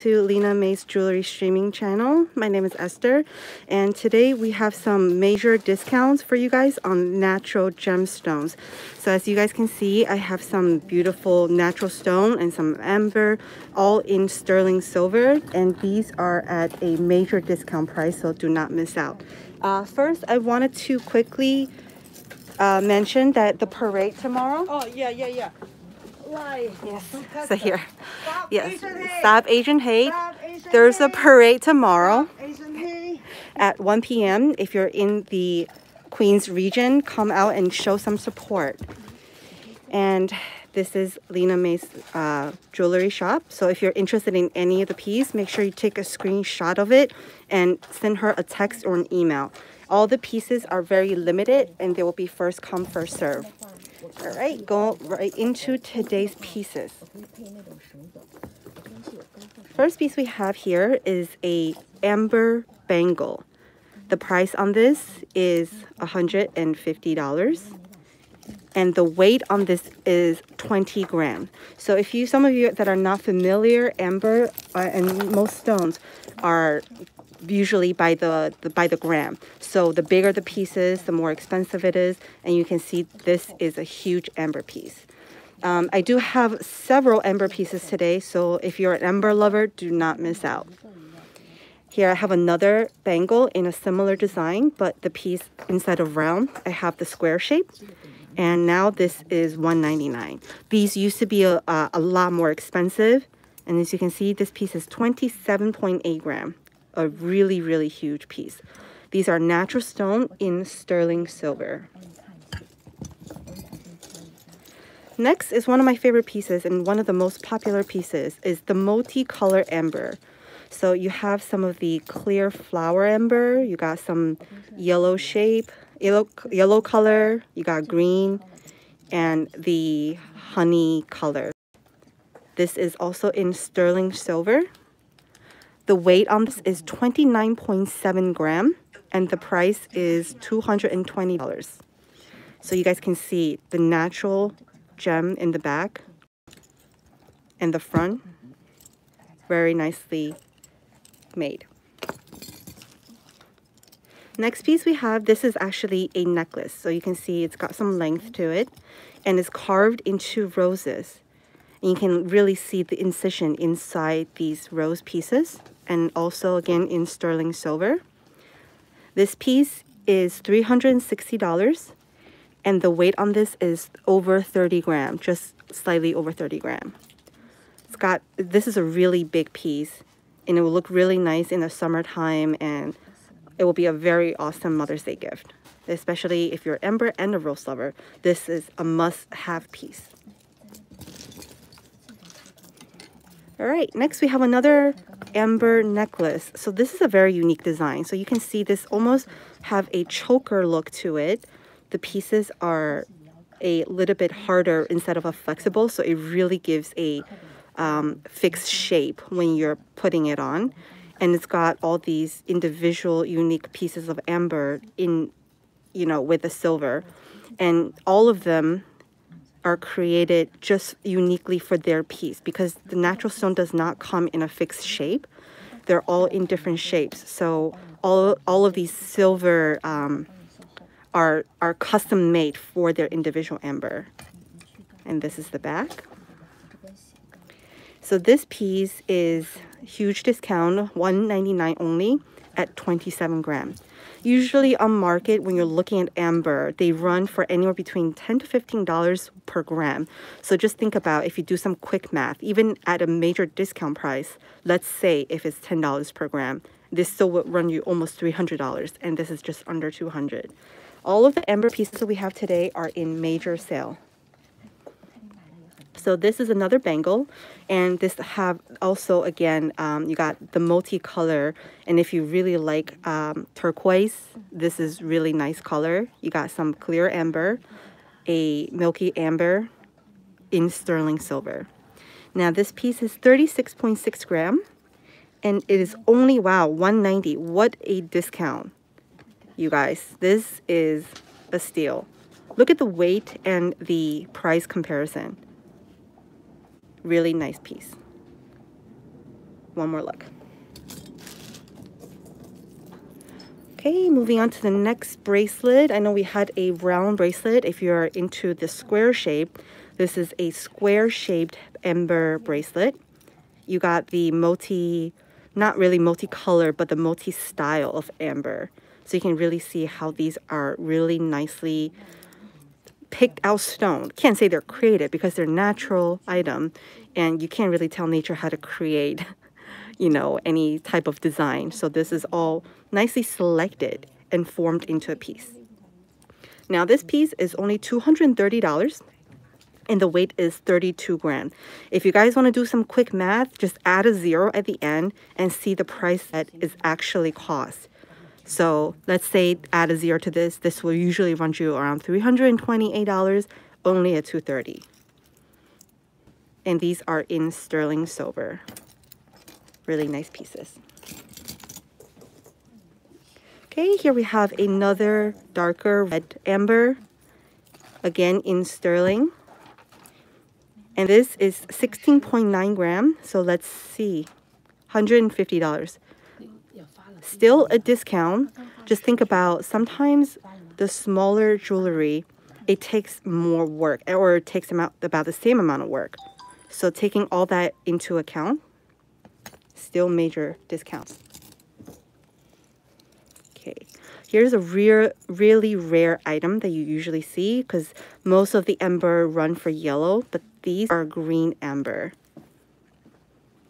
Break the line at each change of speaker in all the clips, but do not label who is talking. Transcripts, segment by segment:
to Lena May's Jewelry Streaming channel. My name is Esther, and today we have some major discounts for you guys on natural gemstones. So as you guys can see, I have some beautiful natural stone and some amber, all in sterling silver, and these are at a major discount price, so do not miss out. First, I wanted to quickly mention that the parade tomorrow.
Oh, yeah.
Yes, so here. Yes, Stop Asian Hate. There's a parade tomorrow at 1 p.m. If you're in the Queens region, come out and show some support. And this is Lena May's jewelry shop. So if you're interested in any of the pieces, make sure you take a screenshot of it and send her a text or an email. All the pieces are very limited and they will be first come, first serve. All right, go right into today's pieces. First piece we have here is a amber bangle. The price on this is $150. And the weight on this is 20 grams. So if some of you that are not familiar, amber and most stones are usually by the gram. So the bigger the pieces, the more expensive it is. And you can see this is a huge amber piece. I do have several amber pieces today, so if you're an amber lover, do not miss out. Here I have another bangle in a similar design, but the piece instead of round, I have the square shape. And now this is $199. These used to be a lot more expensive. And as you can see, this piece is 27.8 grams. A really, really huge piece. These are natural stone in sterling silver. Next is one of my favorite pieces and one of the most popular pieces is the multicolor amber. So you have some of the clear flower amber, you got some yellow shape, yellow color, you got green, and the honey color. This is also in sterling silver. The weight on this is 29.7 grams, and the price is $220. So you guys can see the natural gem in the back and the front, very nicely made. Next piece we have, this is actually a necklace. So you can see it's got some length to it, and it's carved into roses. And you can really see the incision inside these rose pieces, and also again in sterling silver. This piece is $360, and the weight on this is over 30 grams, just slightly over 30 grams. This is a really big piece, and it will look really nice in the summertime, and it will be a very awesome Mother's Day gift, especially if you're amber and a rose lover. This is a must-have piece. All right, next we have another amber necklace. So this is a very unique design. So you can see this almost have a choker look to it. The pieces are a little bit harder instead of a flexible, so it really gives a fixed shape when you're putting it on. And it's got all these individual unique pieces of amber in, with the silver, and all of them are created just uniquely for their piece because the natural stone does not come in a fixed shape. They're all in different shapes. So all of these silver are custom made for their individual amber. And this is the back. So this piece is huge discount, $199 only at 27 grams. Usually on market, when you're looking at amber, they run for anywhere between $10 to $15 per gram. So just think about if you do some quick math, even at a major discount price, let's say if it's $10 per gram, this still would run you almost $300, and this is just under $200. All of the amber pieces that we have today are in major sale. So this is another bangle, and this have also, again, you got the multicolor, and if you really like turquoise, this is really nice color. You got some clear amber, a milky amber in sterling silver. Now this piece is 36.6 grams, and it is only, wow, $190. What a discount, you guys. This is a steal. Look at the weight and the price comparison. Really nice piece. one more look. Okay, moving on to the next bracelet. I know we had a round bracelet. If you're into the square shape, this is a square-shaped ember bracelet. You got the not really multi-color, but the multi-style of amber. So you can really see how these are really nicely picked out stone. Can't say they're created because they're natural item, and you can't really tell nature how to create, you know, any type of design. So this is all nicely selected and formed into a piece. Now this piece is only $230 and the weight is 32 grams. If you guys want to do some quick math, just add a 0 at the end and see the price that is actually cost. So let's say add a 0 to this. This will usually run you around $328, only at $230. And these are in sterling silver. Really nice pieces. Okay, here we have another darker red amber, again in sterling. And this is 16.9 grams, so let's see, $150. Still a discount. Just think about sometimes the smaller jewelry, it takes more work, or it takes about the same amount of work. So taking all that into account, still major discounts. Okay, here's a really rare item that you usually see because most of the amber run for yellow, but these are green amber.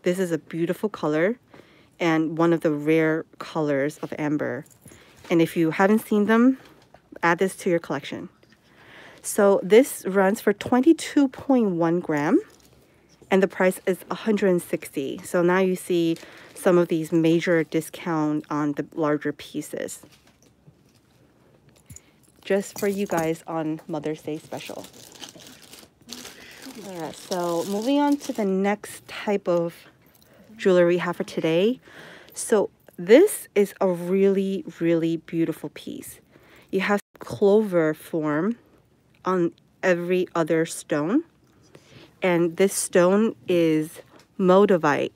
This is a beautiful color and one of the rare colors of amber. And if you haven't seen them, add this to your collection. So this runs for 22.1 grams and the price is $160. So now you see some of these major discount on the larger pieces. Just for you guys on Mother's Day special. All right, so moving on to the next type of jewelry we have for today. So this is a really beautiful piece. You have clover form on every other stone, and this stone is modavite,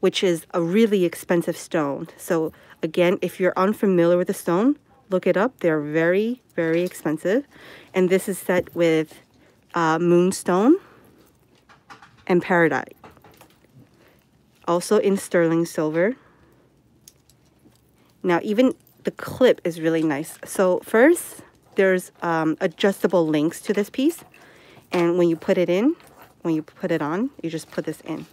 which is a really expensive stone. So again, if you're unfamiliar with the stone, look it up. They're very expensive. And this is set with moonstone and peridot. Also in sterling silver. Now even the clip is really nice. So first, there's adjustable links to this piece. And when you put it on, you just put this in.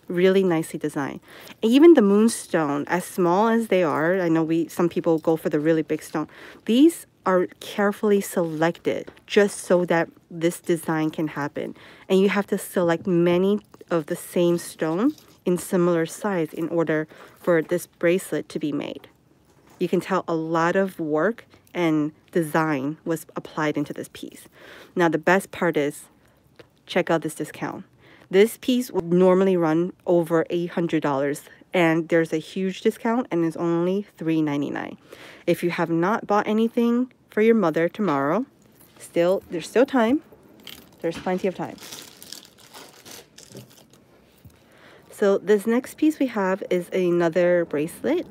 Really nicely designed. And even the moonstone, as small as they are, I know some people go for the really big stone. These are carefully selected just so that this design can happen. And you have to select many of the same stone in similar size in order for this bracelet to be made. You can tell a lot of work and design was applied into this piece. Now the best part is, check out this discount. This piece would normally run over $800 and there's a huge discount and it's only $399. If you have not bought anything for your mother tomorrow, there's still time. There's plenty of time. So this next piece we have is another bracelet.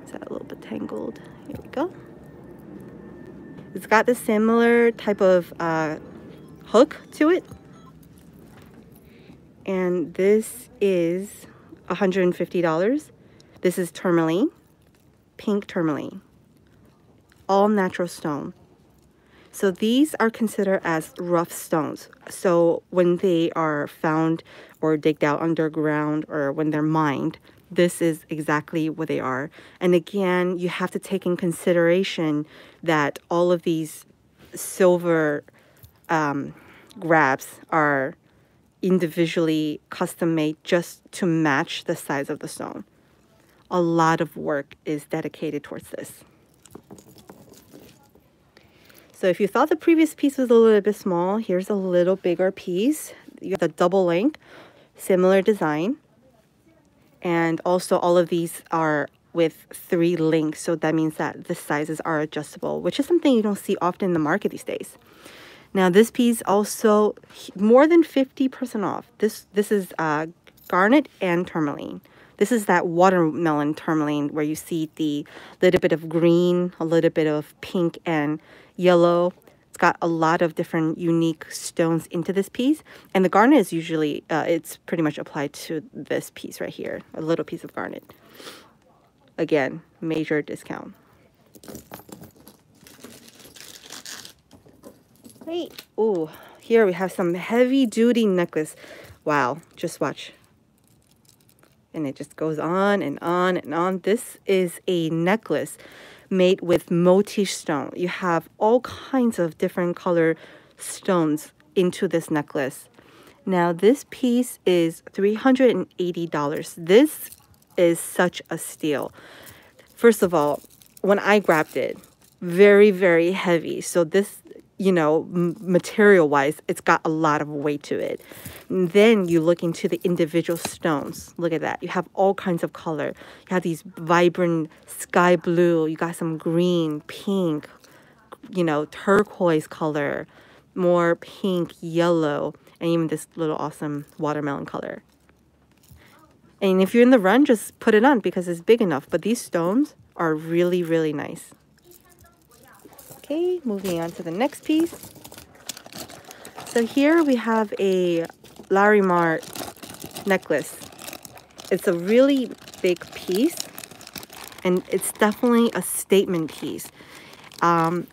Is that a little bit tangled? Here we go. It's got the similar type of hook to it. And this is $150. This is tourmaline, pink tourmaline, all natural stone. So these are considered as rough stones. So when they are found or digged out underground or when they're mined, this is exactly what they are. And again, you have to take in consideration that all of these silver grabs are individually custom made just to match the size of the stone. A lot of work is dedicated towards this. So if you thought the previous piece was a little bit small, here's a little bigger piece. You have the double link, similar design. And also all of these are with 3 links. So that means that the sizes are adjustable, which is something you don't see often in the market these days. Now this piece also more than 50% off. This is Garnet and Tourmaline. This is that watermelon tourmaline where you see the little bit of green, a little bit of pink and yellow. It's got a lot of different unique stones into this piece. And the garnet is usually, it's pretty much applied to this piece right here, a little piece of garnet. Again, major discount. Great. Oh, here we have some heavy duty necklace. Wow, just watch. And it just goes on and on and on. This is a necklace made with motif stone. You have all kinds of different color stones into this necklace. Now this piece is $380. This is such a steal. First of all, when I grabbed it, very, very heavy. So this, you know, material wise, it's got a lot of weight to it. And then you look into the individual stones. Look at that. You have all kinds of color. You have these vibrant sky blue. You got some green, pink, you know, turquoise color, more pink, yellow, and even this little awesome watermelon color. And if you're in the run, just put it on because it's big enough. But these stones are really, really nice. Okay, moving on to the next piece. So here we have a Mart necklace. It's a really big piece, and it's definitely a statement piece. The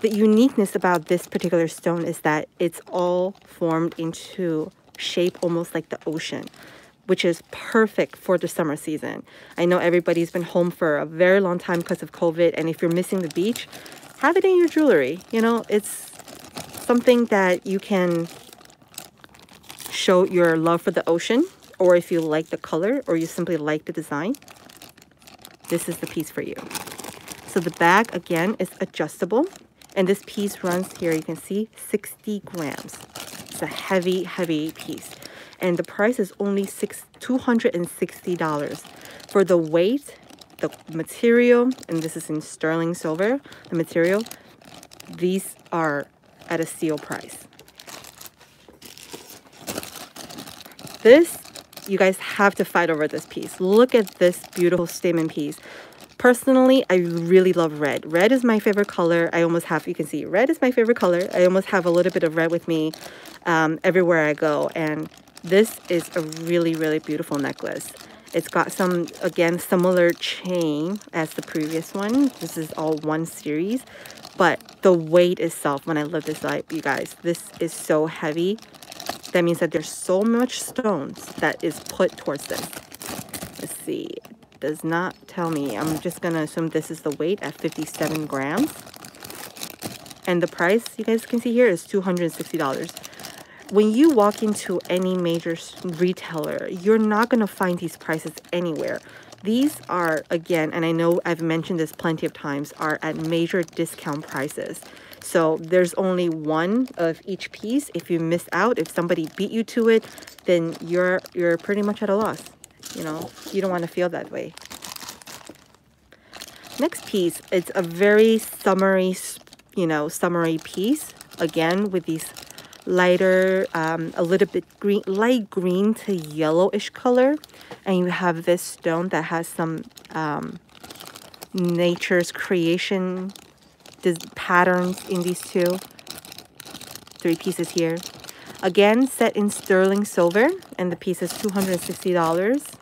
uniqueness about this particular stone is that it's all formed into shape almost like the ocean, which is perfect for the summer season. I know everybody's been home for a very long time because of COVID, and if you're missing the beach, have it in your jewelry. You know, it's something that you can show your love for the ocean, or if you like the color, or you simply like the design, this is the piece for you. So the bag, again, is adjustable, and this piece runs here, you can see, 60 grams. It's a heavy, heavy piece. And the price is only $260. For the weight, the material, and this is in sterling silver, the material, these are at a steal price. This, you guys have to fight over this piece. Look at this beautiful statement piece. Personally, I really love red. Red is my favorite color. I almost have, you can see, red is my favorite color. I almost have a little bit of red with me everywhere I go. And this is a really, really beautiful necklace. It's got some, again, similar chain as the previous one. This is all one series. But the weight itself, when I lift this up, you guys, this is so heavy. That means that there's so much stones that is put towards this. Let's see. It does not tell me. I'm just going to assume this is the weight at 57 grams. And the price, you guys can see here, is $260. When you walk into any major retailer, you're not going to find these prices anywhere. These are, again, and I know I've mentioned this plenty of times, are at major discount prices. So there's only one of each piece. If you miss out, if somebody beat you to it, then you're pretty much at a loss. You know, you don't want to feel that way. Next piece, it's a very summery, you know, summery piece. Again, with these lighter, a little bit green, light green to yellowish color. And you have this stone that has some nature's creation patterns in these three pieces here. Again, set in sterling silver, and the piece is $260.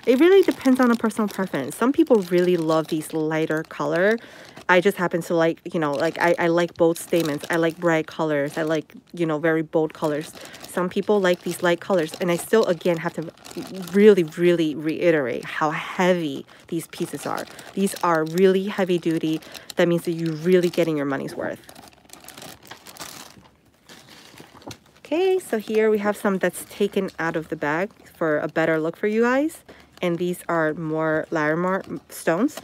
It really depends on a personal preference. Some people really love these lighter color. I just happen to like, you know, like I like bold statements. I like bright colors. I like, you know, very bold colors. Some people like these light colors. And I still, again, have to really, really reiterate how heavy these pieces are. These are really heavy duty. That means that you're really getting your money's worth. Okay, so here we have some that's taken out of the bag for a better look for you guys. And these are more Mart stones.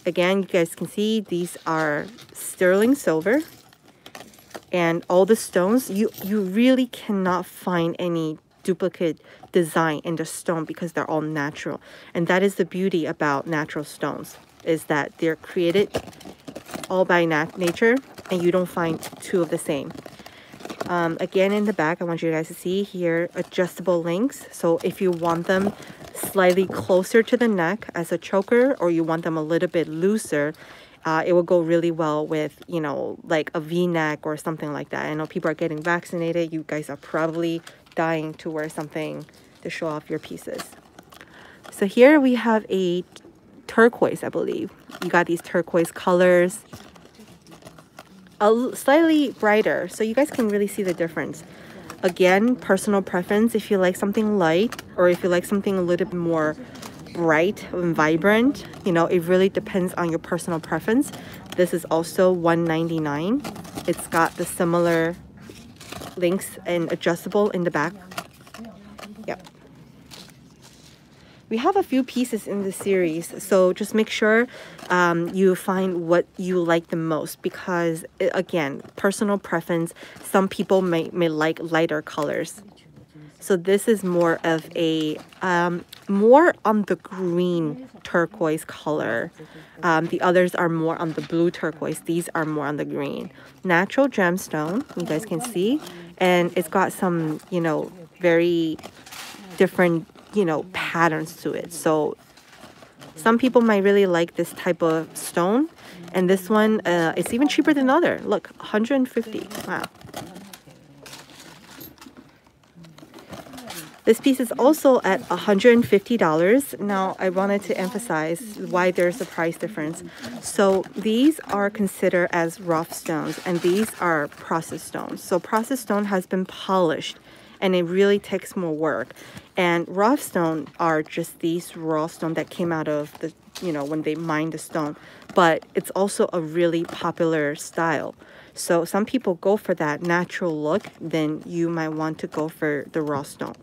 Again, you guys can see these are sterling silver. And all the stones, you really cannot find any duplicate design in the stone because they're all natural. And that is the beauty about natural stones, is that they're created all by nature. and you don't find two of the same. Again, in the back, I want you guys to see here adjustable links. So if you want them slightly closer to the neck as a choker, or you want them a little bit looser, it will go really well with, you know, like a V-neck or something like that. I know people are getting vaccinated. You guys are probably dying to wear something to show off your pieces. So here we have a turquoise, I believe. You got these turquoise colors, slightly brighter, so you guys can really see the difference. Again, personal preference. If you like something light, or if you like something a little bit more bright and vibrant, you know, it really depends on your personal preference. This is also $1.99. It's got the similar links and adjustable in the back. Yep. We have a few pieces in this series, so just make sure you find what you like the most, because again, personal preference. Some people may like lighter colors. So this is more of a more on the green turquoise color. The others are more on the blue turquoise. These are more on the green. Natural gemstone, you guys can see, and it's got some, you know, very different, you know, patterns to it. So some people might really like this type of stone, and this one it's even cheaper than other. Look, $150. Wow. This piece is also at $150. Now, I wanted to emphasize why there's a price difference. So these are considered as rough stones, and these are processed stones. So processed stone has been polished, and it really takes more work. And rough stone are just these raw stone that came out of the, you know, when they mined the stone. But it's also a really popular style. So some people go for that natural look, then you might want to go for the raw stone.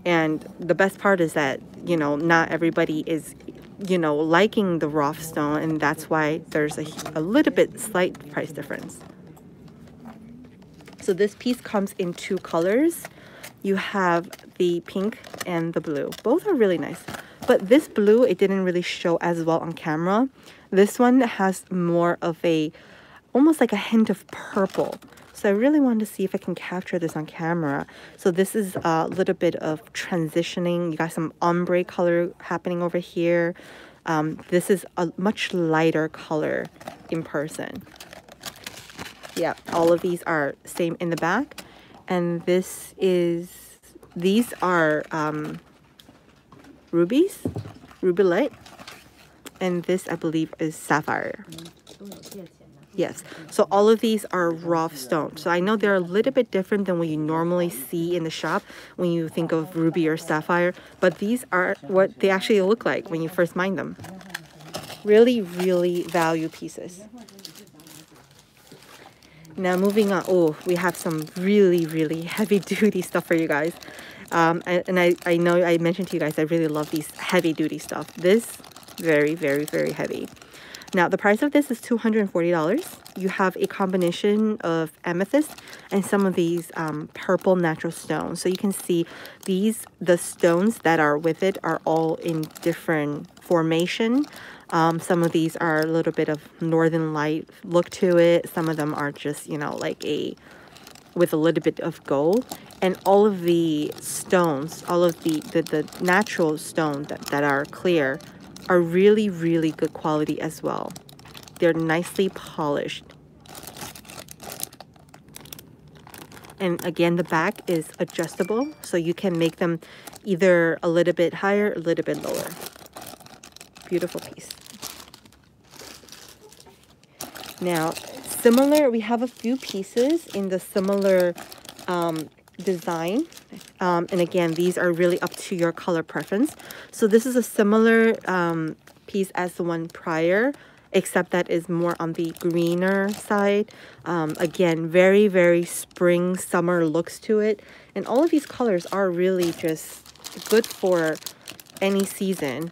And the best part is that, you know, not everybody is, you know, liking the rough stone, and that's why there's a little bit slight price difference. So this piece comes in two colors. You have the pink and the blue. Both are really nice. But this blue, it didn't really show as well on camera. This one has more of a, almost like a hint of purple. So I really wanted to see if I can capture this on camera. So this is a little bit of transitioning. You got some ombre color happening over here. This is a much lighter color in person. Yeah, all of these are same in the back. And these are rubies, ruby light. And this, I believe, is sapphire. Yes, so all of these are rough stones. So I know they're a little bit different than what you normally see in the shop when you think of ruby or sapphire, but these are what they actually look like when you first mine them. Really, really value pieces. Now moving on, oh, we have some really, really heavy duty stuff for you guys. And I know I mentioned to you guys, I really love these heavy duty stuff. This, very, very, very heavy. Now, the price of this is $240. You have a combination of amethyst and some of these purple natural stones. So you can see the stones that are with it are all in different formation. Some of these are a little bit of northern light look to it. Some of them are just, you know, like with a little bit of gold. And all of the stones, all of the natural stones that are clear are really, really good quality as well. They're nicely polished. And again, the back is adjustable, so you can make them either a little bit higher, a little bit lower. Beautiful piece. Now, similar, we have a few pieces in the similar design. And again, these are really up to your color preference. So this is a similar piece as the one prior, except that is more on the greener side. Again, very, very spring, summer looks to it. And all of these colors are really just good for any season.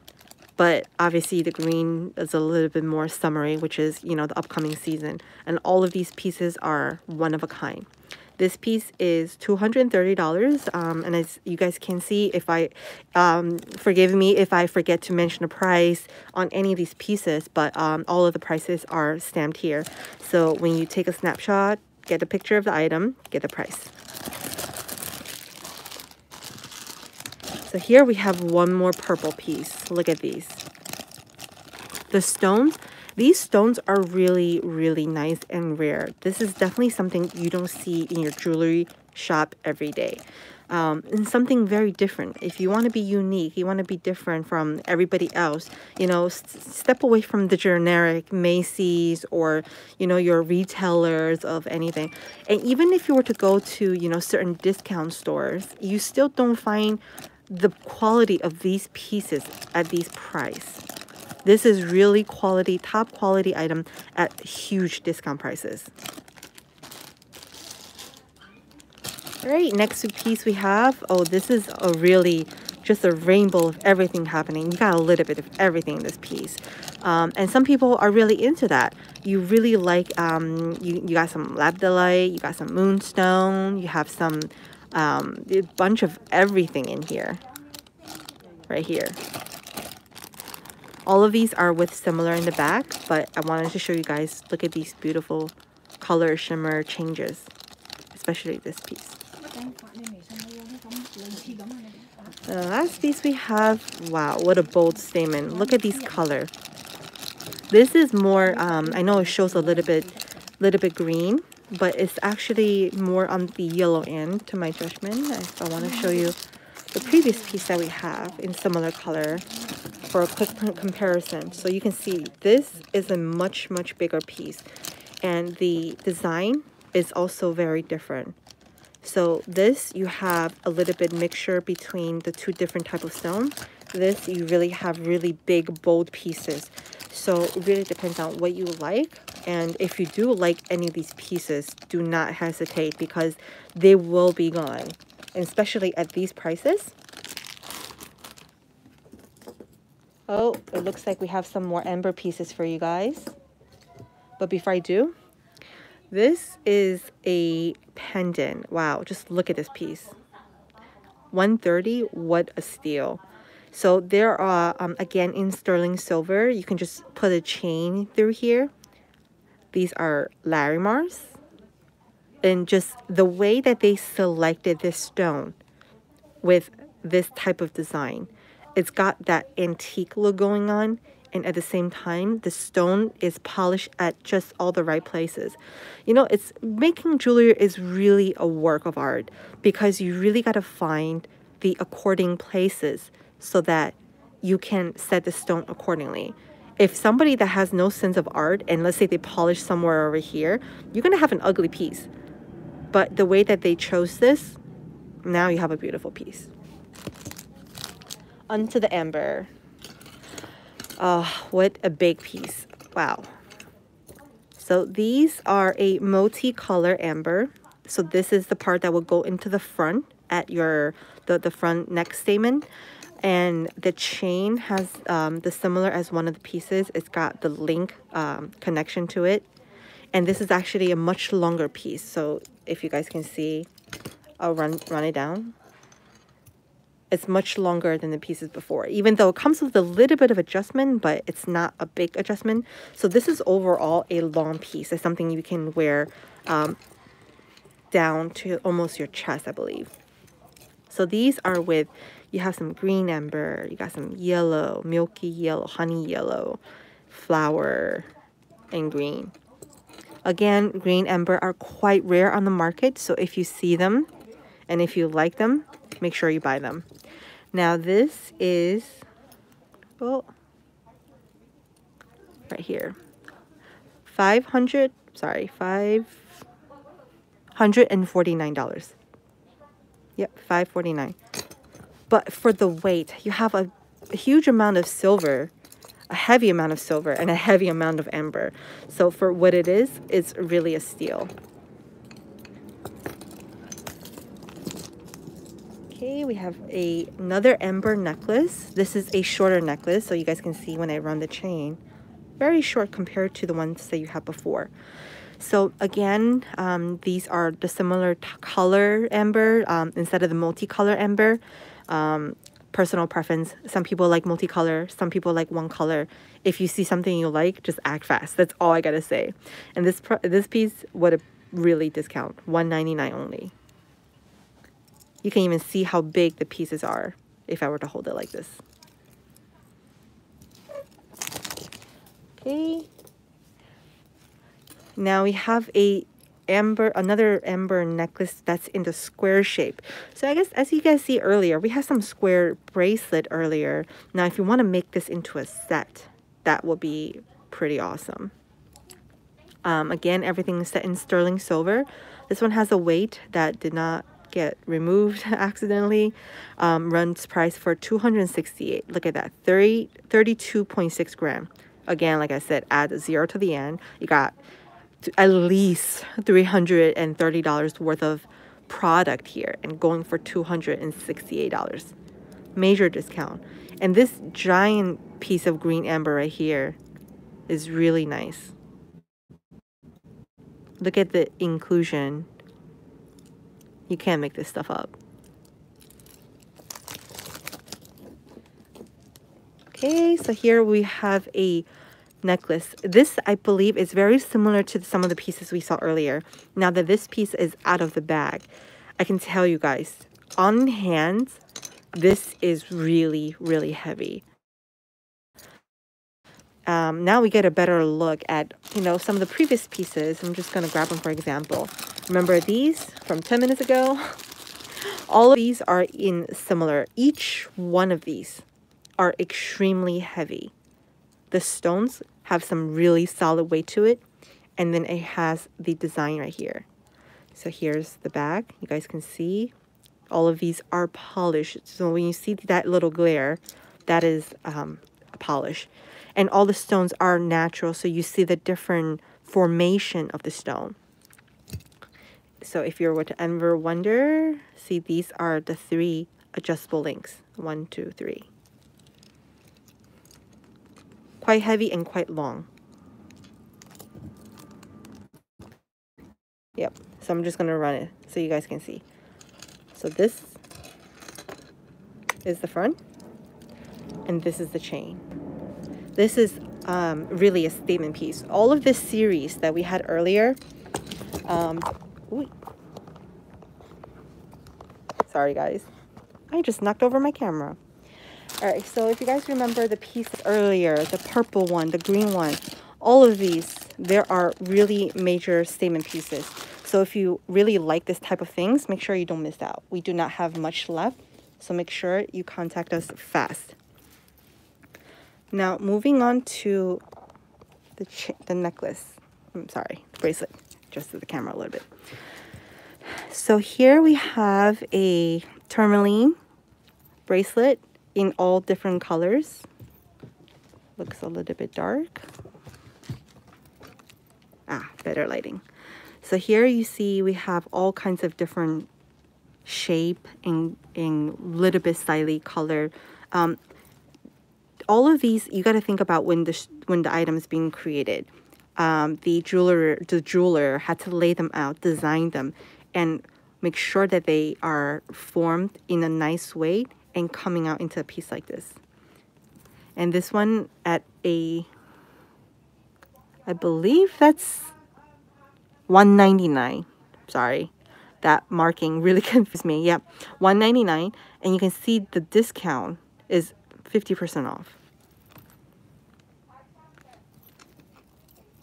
But obviously the green is a little bit more summery, which is, you know, the upcoming season. And all of these pieces are one of a kind. This piece is $230. And as you guys can see, if I, forgive me if I forget to mention the price on any of these pieces, but all of the prices are stamped here. So when you take a snapshot, get a picture of the item, get the price. So here we have one more purple piece. Look at these. The stones, these stones are really, really nice and rare. This is definitely something you don't see in your jewelry shop every day. And something very different. If you want to be unique, you want to be different from everybody else, you know, step away from the generic Macy's or, you know, your retailers of anything. And even if you were to go to, you know, certain discount stores, you still don't find the quality of these pieces at these price. This is really quality, top quality item at huge discount prices. All right, next piece we have, oh, this is a really just a rainbow of everything happening. You got a little bit of everything in this piece. And some people are really into that. You really like, you got some labradorite, you got some moonstone, you have some, a bunch of everything in here, right here. All of these are with similar in the back, but I wanted to show you guys, look at these beautiful color shimmer changes, especially this piece. The last piece we have, wow, what a bold statement. Look at these color. This is more, I know it shows a little bit green, but it's actually more on the yellow end to my judgment. I want to show you the previous piece that we have in similar color for a quick comparison. So you can see this is a much bigger piece, and the design is also very different. So this, you have a little bit mixture between the two different type of stone. This, you really have really big, bold pieces. So it really depends on what you like. And if you do like any of these pieces, do not hesitate because they will be gone. And especially at these prices. Oh, it looks like we have some more ember pieces for you guys. But before I do, this is a pendant. Wow, just look at this piece. $130, what a steal. So there are, again, in sterling silver, you can just put a chain through here. These are Larimars. And just the way that they selected this stone with this type of design, it's got that antique look going on. And at the same time, the stone is polished at just all the right places. You know, it's making jewelry is really a work of art because you really got to find the according places so that you can set the stone accordingly. If somebody that has no sense of art, and let's say they polish somewhere over here, you're going to have an ugly piece. But the way that they chose this, now you have a beautiful piece. Onto the amber. Oh, what a big piece. Wow. So these are a multi-color amber. So this is the part that will go into the front at your the front neck statement. And the chain has the similar as one of the pieces. It's got the link connection to it. And this is actually a much longer piece. So if you guys can see, I'll run it down. It's much longer than the pieces before, even though it comes with a little bit of adjustment, but it's not a big adjustment. So this is overall a long piece. It's something you can wear down to almost your chest, I believe. So these are with, you have some green amber, you got some yellow, milky yellow, honey yellow, flower, and green. Again, green amber are quite rare on the market. So if you see them and if you like them, make sure you buy them. Now this is, oh, right here, $549. Yep, $549. But for the weight, you have a huge amount of silver, a heavy amount of silver, and a heavy amount of amber. So for what it is, it's really a steal. Okay, we have another ember necklace. This is a shorter necklace, so you guys can see when I run the chain. Very short compared to the ones that you had before. So again, these are the similar color amber instead of the multicolor amber. Personal preference. Some people like multicolor, some people like one color. If you see something you like, just act fast. That's all I gotta say. And this piece would a really discount, $199 only. You can even see how big the pieces are if I were to hold it like this. Okay. Now we have another amber necklace that's in the square shape. So I guess as you guys see earlier, we had some square bracelet earlier. Now if you want to make this into a set, that will be pretty awesome. Again, everything is set in sterling silver. This one has a weight that did not get removed accidentally. Runs price for $268. Look at that, 32.6 gram. Again, like I said, add a 0 to the end. You got at least $330 worth of product here and going for $268. Major discount. And this giant piece of green amber right here is really nice. Look at the inclusion. You can't make this stuff up. Okay, so here we have a necklace. This, I believe, is very similar to some of the pieces we saw earlier. Now that this piece is out of the bag, I can tell you guys, on hand, this is really, really heavy. Now we get a better look at, some of the previous pieces. I'm just going to grab them for example. Remember these from 10 minutes ago? All of these are in similar. Each one of these are extremely heavy. The stones have some really solid weight to it, and then it has the design right here. So here's the bag. You guys can see all of these are polished. So when you see that little glare, that is a polish. And all the stones are natural, so you see the different formation of the stone. So if you were to ever wonder, see, these are the 3 adjustable links. 1, 2, 3. Quite heavy and quite long. Yep, so I'm just going to run it so you guys can see. So this is the front, and this is the chain. This is really a statement piece. All of this series that we had earlier, sorry guys, I just knocked over my camera. All right, so if you guys remember the pieces earlier, the purple one, the green one, all of these, there are really major statement pieces. So if you really like this type of things, make sure you don't miss out. We do not have much left, so make sure you contact us fast. Now, moving on to the necklace. I'm sorry, the bracelet. Adjusted the camera a little bit. So here we have a Tourmaline bracelet in all different colors. Looks a little bit dark. Better lighting. So here you see we have all kinds of different shape and little bit slightly colored. All of these you got to think about when the item is being created. The jeweler had to lay them out, design them, and make sure that they are formed in a nice way and coming out into a piece like this. And this one at I believe that's $199. Sorry, that marking really confused me. Yep, $199, and you can see the discount is 50% off.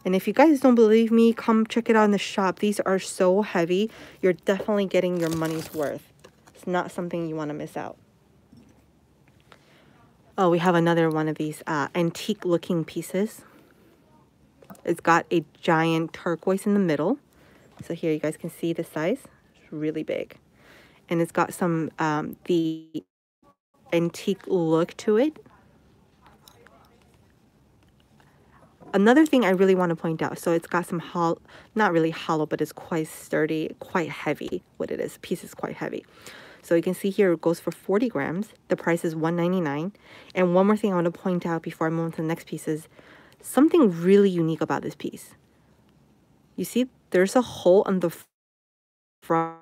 And if you guys don't believe me, come check it out in the shop. These are so heavy. You're definitely getting your money's worth. It's not something you want to miss out. Oh, we have another one of these antique looking pieces. It's got a giant turquoise in the middle. So here you guys can see the size. It's really big. And it's got some the antique look to it. Another thing I really want to point out, so it's got some not really hollow, but it's quite sturdy, quite heavy. What it is, piece is quite heavy. So you can see here it goes for 40 grams. The price is $199. And one more thing I want to point out before I move on to the next piece is something really unique about this piece. You see, there's a hole on the front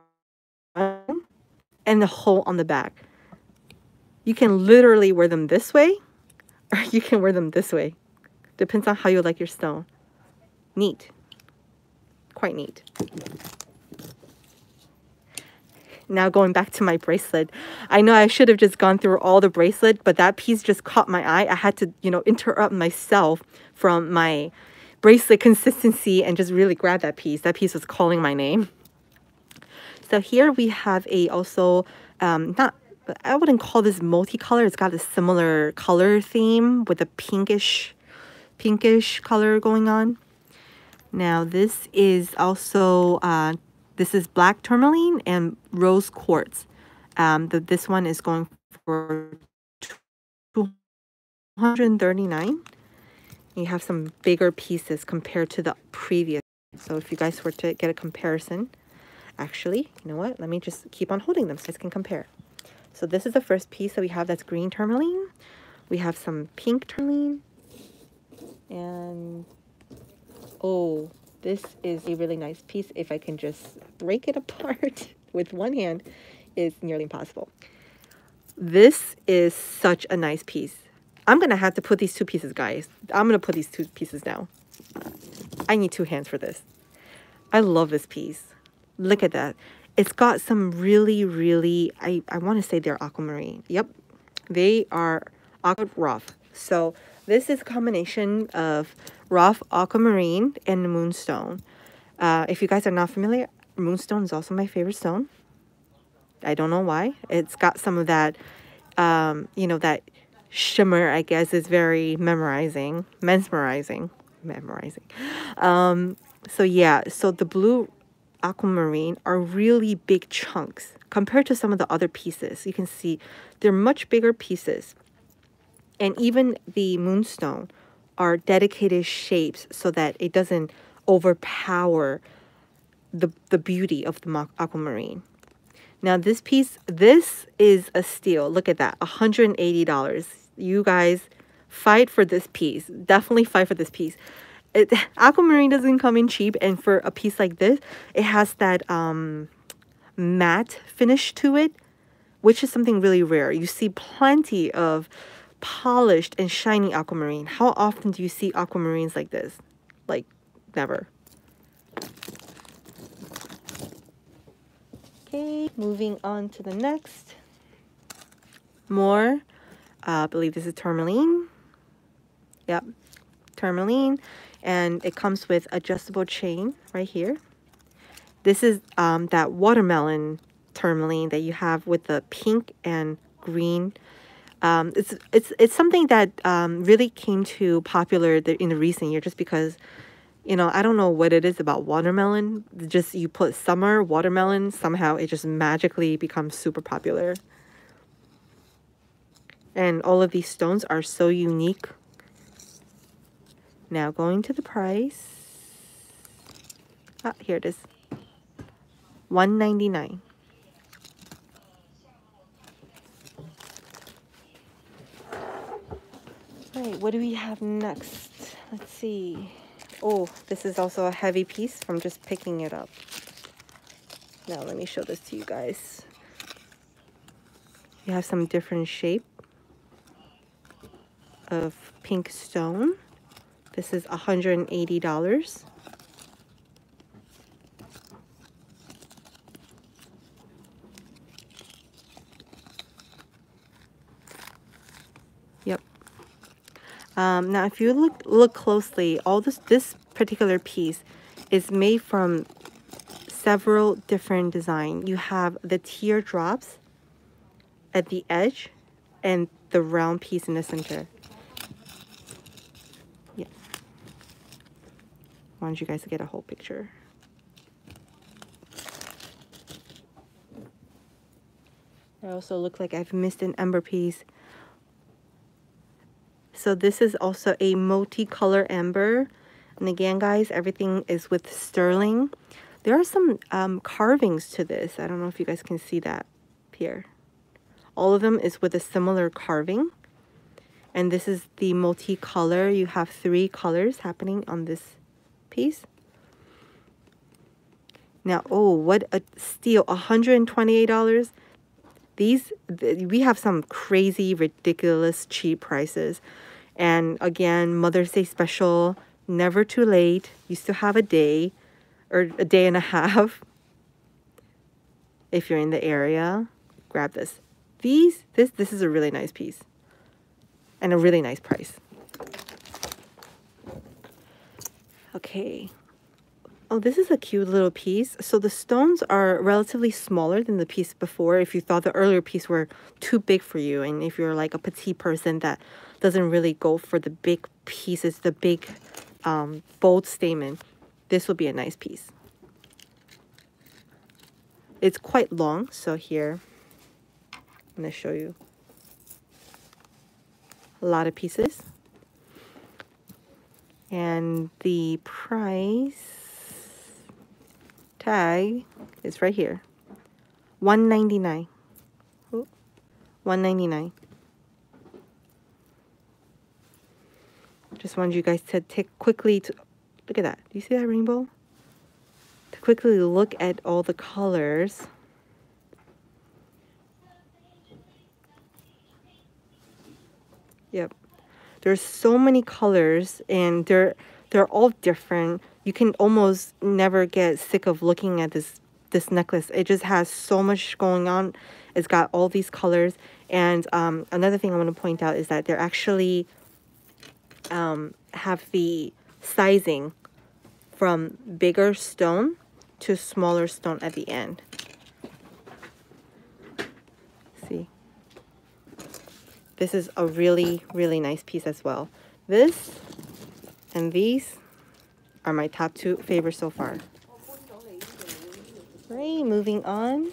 and the hole on the back. You can literally wear them this way, or you can wear them this way. Depends on how you like your stone. Neat. Quite neat. Now going back to my bracelet. I know I should have just gone through all the bracelet, but that piece just caught my eye. I had to, interrupt myself from my bracelet consistency and just really grab that piece. That piece was calling my name. So here we have also, I wouldn't call this multicolor. It's got a similar color theme with a pinkish color going on. Now this is also, this is black tourmaline and rose quartz. This one is going for $239. You have some bigger pieces compared to the previous. So if you guys were to get a comparison, actually, you know what? Let me just keep on holding them so you guys can compare. So this is the first piece that we have that's green tourmaline. We have some pink tourmaline. And oh, this is a really nice piece. If I can just break it apart with one hand, is nearly impossible. This is such a nice piece. I'm going to have to put these two pieces, guys. I'm going to put these two pieces down. I need two hands for this. I love this piece. Look at that. It's got some really, really, I want to say they're aquamarine. Yep, they are aqua rough. So this is a combination of rough aquamarine and moonstone. If you guys are not familiar, moonstone is also my favorite stone. I don't know why. It's got some of that, that shimmer, I guess, is very mesmerizing. So yeah, so the blue aquamarine are really big chunks compared to some of the other pieces. You can see they're much bigger pieces. And even the moonstone are dedicated shapes so that it doesn't overpower the beauty of the aquamarine. Now this piece, this is a steal. Look at that, $180. You guys fight for this piece. Definitely fight for this piece. Aquamarine doesn't come in cheap, and for a piece like this, it has that matte finish to it, which is something really rare. You see plenty of polished and shiny aquamarine. How often do you see aquamarines like this? Like, never. Okay, moving on to the next. More, I believe this is tourmaline. Yep, tourmaline. And it comes with adjustable chain right here. This is that watermelon tourmaline that you have with the pink and green. It's something that really came to popular in the recent year, just because, I don't know what it is about watermelon. Just you put summer watermelon, somehow it just magically becomes super popular. And all of these stones are so unique. Now going to the price. Ah, here it is. $199. All right, what do we have next? Let's see. Oh, this is also a heavy piece from just picking it up. Now let me show this to you guys. You have some different shape of pink stone. This is $180. Yep. Now, if you look closely, all this particular piece is made from several different designs. You have the teardrops at the edge and the round piece in the center. Yeah. I want you guys to get a whole picture. I also look like I've missed an ember piece. So this is also a multicolor ember. And again, guys, everything is with sterling. There are some carvings to this. I don't know if you guys can see that here. All of them is with a similar carving. And this is the multicolor. You have 3 colors happening on this piece. Now, oh, what a steal, $128. We have some crazy, ridiculous, cheap prices. And again, Mother's Day special, never too late. You still have a day or a day and a half. If you're in the area, grab this. This is a really nice piece and a really nice price. Okay. Oh, this is a cute little piece. So the stones are relatively smaller than the piece before. If you thought the earlier piece were too big for you, and if you're like a petite person that doesn't really go for the big pieces, the big bold statement, this will be a nice piece. It's quite long, so here I'm going to show you a lot of pieces. And the price tag is right here. $199. Oh, $199. Just wanted you guys to take quickly to look at that. Do you see that rainbow? To quickly look at all the colors. Yep. There's so many colors, and they're all different. You can almost never get sick of looking at this necklace. It just has so much going on. It's got all these colors. And another thing I want to point out is that they're actually have the sizing from bigger stone to smaller stone at the end. See? This is a really, really nice piece as well. This and these are my top two favorites so far. Right, moving on.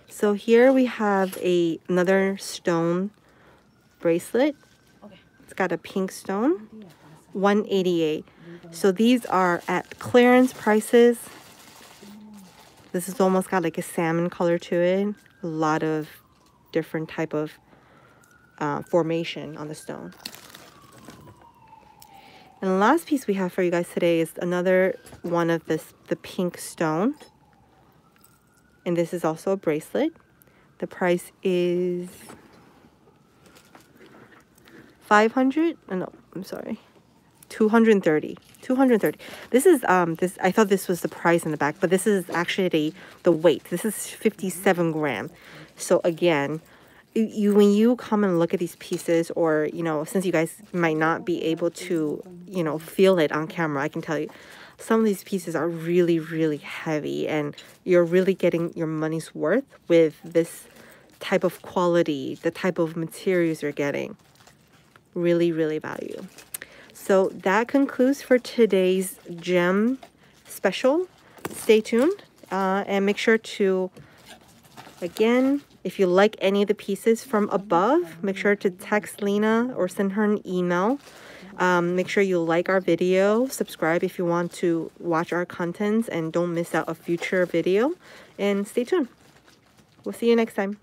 So here we have another stone bracelet. It's got a pink stone, $188. So these are at clearance prices. This is almost got like a salmon color to it. A lot of different type of formation on the stone. And the last piece we have for you guys today is another one of the pink stone. And this is also a bracelet. The price is $500. Oh, no, I'm sorry. $230. This is I thought this was the price in the back, but this is actually the weight. This is 57 grams. So again, when you come and look at these pieces, or since you guys might not be able to feel it on camera, I can tell you some of these pieces are really, really heavy, and you're really getting your money's worth with this type of quality, the type of materials you're getting. Really, really value. So that concludes for today's gem special. Stay tuned and make sure to, again, if you like any of the pieces from above, make sure to text Lena or send her an email. Make sure you like our video, subscribe if you want to watch our contents, and don't miss out a future video. And stay tuned. We'll see you next time.